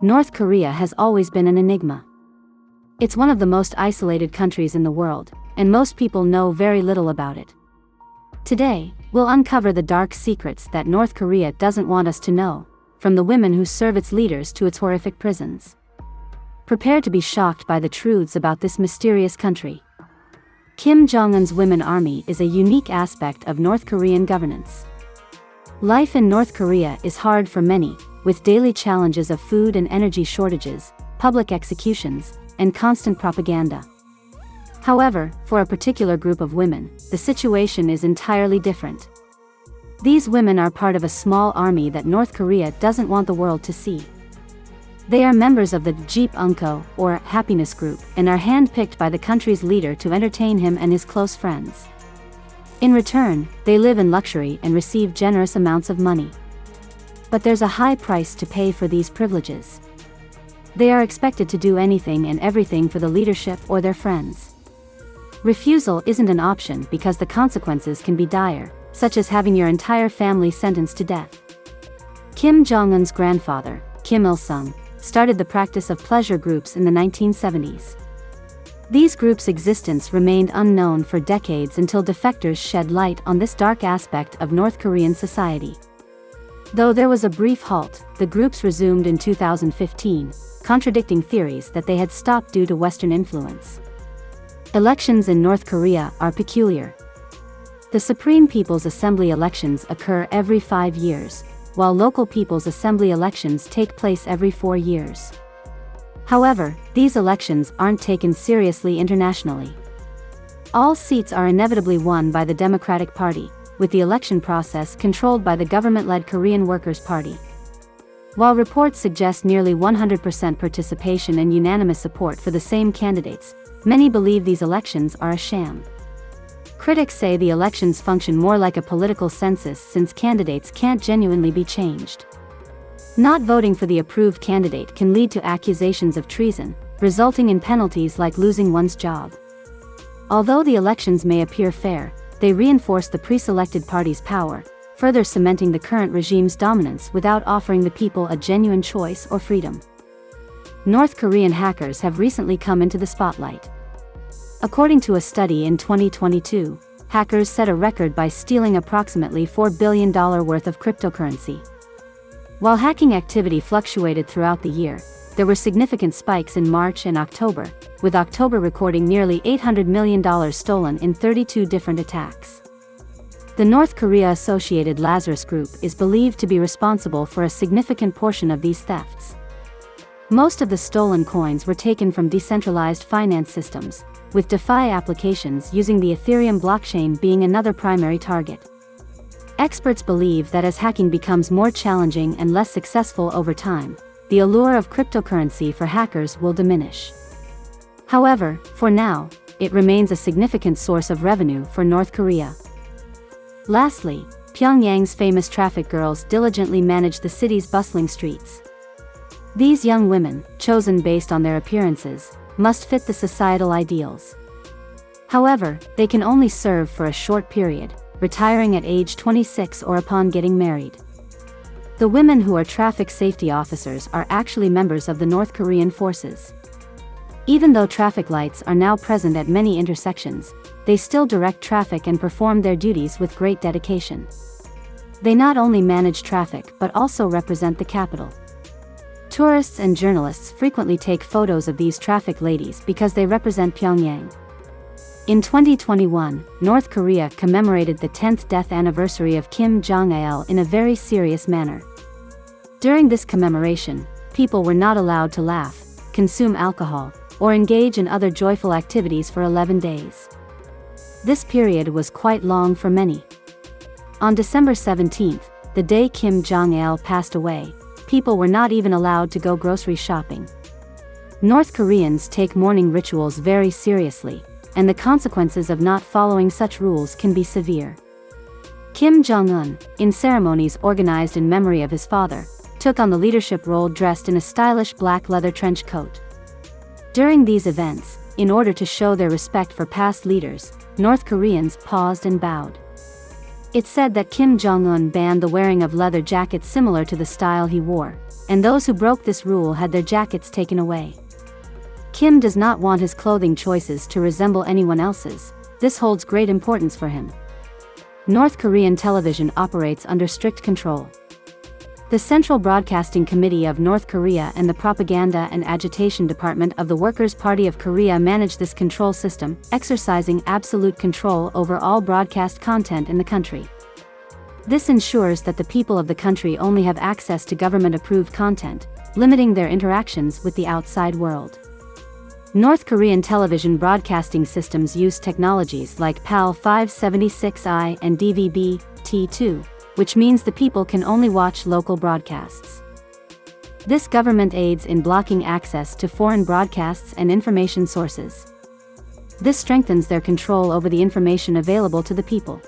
North Korea has always been an enigma. It's one of the most isolated countries in the world, and most people know very little about it. Today, we'll uncover the dark secrets that North Korea doesn't want us to know, from the women who serve its leaders to its horrific prisons. Prepare to be shocked by the truths about this mysterious country. Kim Jong-un's Women Army is a unique aspect of North Korean governance. Life in North Korea is hard for many, with daily challenges of food and energy shortages, public executions, and constant propaganda. However, for a particular group of women, the situation is entirely different. These women are part of a small army that North Korea doesn't want the world to see. They are members of the Jeep Unko, or Happiness Group, and are hand-picked by the country's leader to entertain him and his close friends. In return, they live in luxury and receive generous amounts of money. But there's a high price to pay for these privileges. They are expected to do anything and everything for the leadership or their friends. Refusal isn't an option because the consequences can be dire, such as having your entire family sentenced to death. Kim Jong-un's grandfather, Kim Il-sung, started the practice of pleasure groups in the 1970s. These groups' existence remained unknown for decades until defectors shed light on this dark aspect of North Korean society. Though there was a brief halt, the groups resumed in 2015, contradicting theories that they had stopped due to Western influence. Elections in North Korea are peculiar. The Supreme People's Assembly elections occur every 5 years, while local People's Assembly elections take place every 4 years. However, these elections aren't taken seriously internationally. All seats are inevitably won by the Democratic Party, with the election process controlled by the government-led Korean Workers' Party. While reports suggest nearly 100% participation and unanimous support for the same candidates, many believe these elections are a sham. Critics say the elections function more like a political census since candidates can't genuinely be changed. Not voting for the approved candidate can lead to accusations of treason, resulting in penalties like losing one's job. Although the elections may appear fair, they reinforce the pre-selected party's power, further cementing the current regime's dominance without offering the people a genuine choice or freedom. North Korean hackers have recently come into the spotlight. According to a study in 2022, hackers set a record by stealing approximately $4 billion worth of cryptocurrency. While hacking activity fluctuated throughout the year, there were significant spikes in March and October, with October recording nearly $800 million stolen in 32 different attacks. The North Korea associated Lazarus Group is believed to be responsible for a significant portion of these thefts. Most of the stolen coins were taken from decentralized finance systems, with DeFi applications using the Ethereum blockchain being another primary target. Experts believe that as hacking becomes more challenging and less successful over time, the allure of cryptocurrency for hackers will diminish. However, for now, it remains a significant source of revenue for North Korea. Lastly, Pyongyang's famous traffic girls diligently manage the city's bustling streets. These young women, chosen based on their appearances, must fit the societal ideals. However, they can only serve for a short period, retiring at age 26 or upon getting married. The women who are traffic safety officers are actually members of the North Korean forces. Even though traffic lights are now present at many intersections, they still direct traffic and perform their duties with great dedication. They not only manage traffic but also represent the capital. Tourists and journalists frequently take photos of these traffic ladies because they represent Pyongyang. In 2021, North Korea commemorated the 10th death anniversary of Kim Jong-il in a very serious manner. During this commemoration, people were not allowed to laugh, consume alcohol, or engage in other joyful activities for 11 days. This period was quite long for many. On December 17, the day Kim Jong-il passed away, people were not even allowed to go grocery shopping. North Koreans take mourning rituals very seriously, and the consequences of not following such rules can be severe. Kim Jong-un, in ceremonies organized in memory of his father, took on the leadership role dressed in a stylish black leather trench coat. During these events, in order to show their respect for past leaders, North Koreans paused and bowed. It's said that Kim Jong-Un banned the wearing of leather jackets similar to the style he wore, and those who broke this rule had their jackets taken away. Kim does not want his clothing choices to resemble anyone else's. This holds great importance for him. North Korean television operates under strict control. The Central Broadcasting Committee of North Korea and the Propaganda and Agitation Department of the Workers' Party of Korea manage this control system, exercising absolute control over all broadcast content in the country. This ensures that the people of the country only have access to government-approved content, limiting their interactions with the outside world. North Korean television broadcasting systems use technologies like PAL 576I and DVB-T2, which means the people can only watch local broadcasts. This government aids in blocking access to foreign broadcasts and information sources. This strengthens their control over the information available to the people.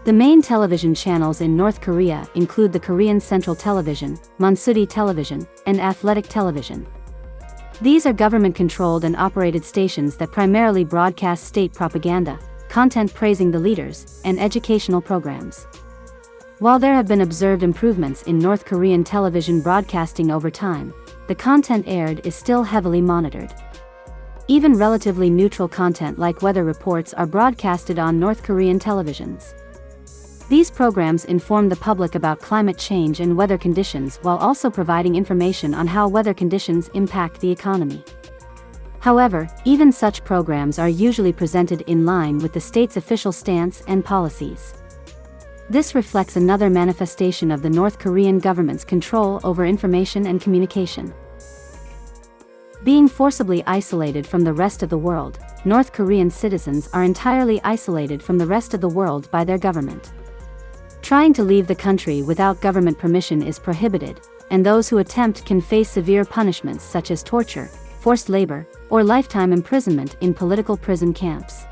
The main television channels in North Korea include the Korean Central Television, Mansuri Television, and Athletic Television. These are government-controlled and operated stations that primarily broadcast state propaganda, content praising the leaders, and educational programs. While there have been observed improvements in North Korean television broadcasting over time, the content aired is still heavily monitored. Even relatively neutral content like weather reports are broadcasted on North Korean televisions. These programs inform the public about climate change and weather conditions while also providing information on how weather conditions impact the economy. However, even such programs are usually presented in line with the state's official stance and policies. This reflects another manifestation of the North Korean government's control over information and communication. Being forcibly isolated from the rest of the world, North Korean citizens are entirely isolated from the rest of the world by their government. Trying to leave the country without government permission is prohibited, and those who attempt can face severe punishments such as torture, forced labor, or lifetime imprisonment in political prison camps.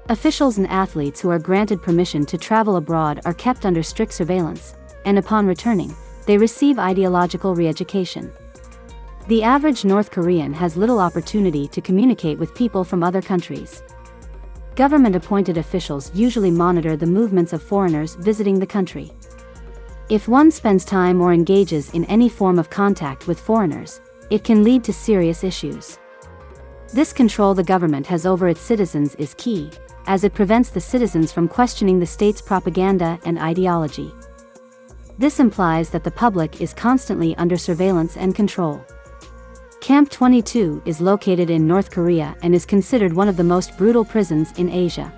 Officials and athletes who are granted permission to travel abroad are kept under strict surveillance, and upon returning, they receive ideological re-education. The average North Korean has little opportunity to communicate with people from other countries. Government-appointed officials usually monitor the movements of foreigners visiting the country. If one spends time or engages in any form of contact with foreigners, it can lead to serious issues. This control the government has over its citizens is key, as it prevents the citizens from questioning the state's propaganda and ideology. This implies that the public is constantly under surveillance and control. Camp 22 is located in North Korea and is considered one of the most brutal prisons in Asia.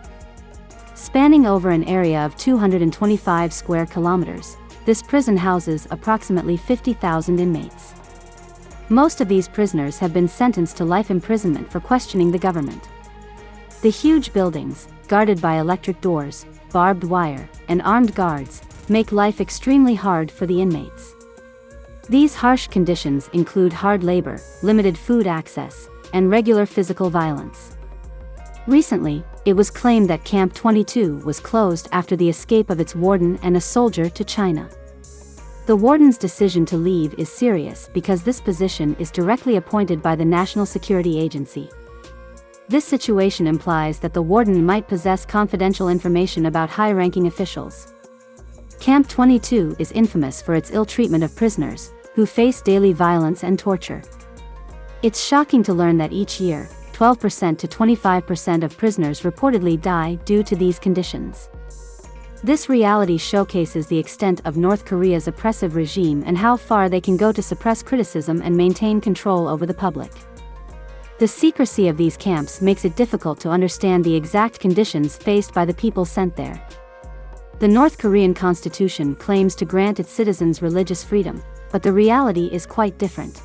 Spanning over an area of 225 square kilometers, this prison houses approximately 50,000 inmates. Most of these prisoners have been sentenced to life imprisonment for questioning the government. The huge buildings, guarded by electric doors, barbed wire, and armed guards, make life extremely hard for the inmates. These harsh conditions include hard labor, limited food access, and regular physical violence. Recently, it was claimed that Camp 22 was closed after the escape of its warden and a soldier to China. The warden's decision to leave is serious because this position is directly appointed by the National Security Agency. This situation implies that the warden might possess confidential information about high-ranking officials. Camp 22 is infamous for its ill treatment of prisoners, who face daily violence and torture. It's shocking to learn that each year, 12% to 25% of prisoners reportedly die due to these conditions. This reality showcases the extent of North Korea's oppressive regime and how far they can go to suppress criticism and maintain control over the public. The secrecy of these camps makes it difficult to understand the exact conditions faced by the people sent there. The North Korean constitution claims to grant its citizens religious freedom, but the reality is quite different.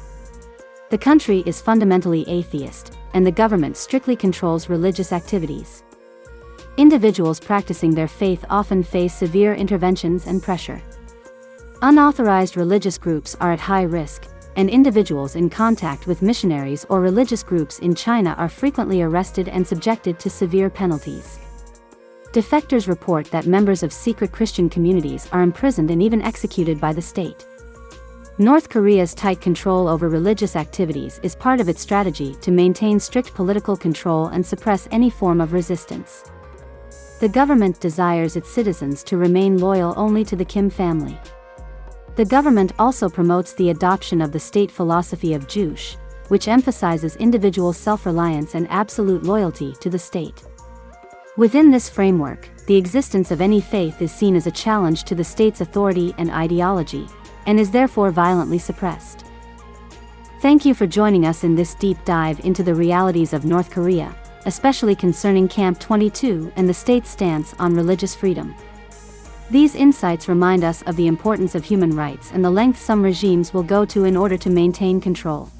The country is fundamentally atheist, and the government strictly controls religious activities. Individuals practicing their faith often face severe interventions and pressure. Unauthorized religious groups are at high risk, and individuals in contact with missionaries or religious groups in China are frequently arrested and subjected to severe penalties. Defectors report that members of secret Christian communities are imprisoned and even executed by the state. North Korea's tight control over religious activities is part of its strategy to maintain strict political control and suppress any form of resistance. The government desires its citizens to remain loyal only to the Kim family. The government also promotes the adoption of the state philosophy of Juche, which emphasizes individual self-reliance and absolute loyalty to the state. Within this framework, the existence of any faith is seen as a challenge to the state's authority and ideology, and is therefore violently suppressed. Thank you for joining us in this deep dive into the realities of North Korea, especially concerning Camp 22 and the state's stance on religious freedom. These insights remind us of the importance of human rights and the lengths some regimes will go to in order to maintain control.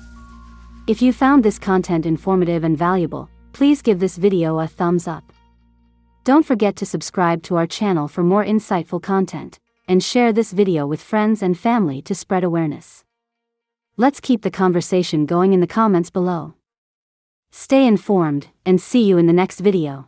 If you found this content informative and valuable, please give this video a thumbs up. Don't forget to subscribe to our channel for more insightful content, and share this video with friends and family to spread awareness. Let's keep the conversation going in the comments below. Stay informed, and see you in the next video.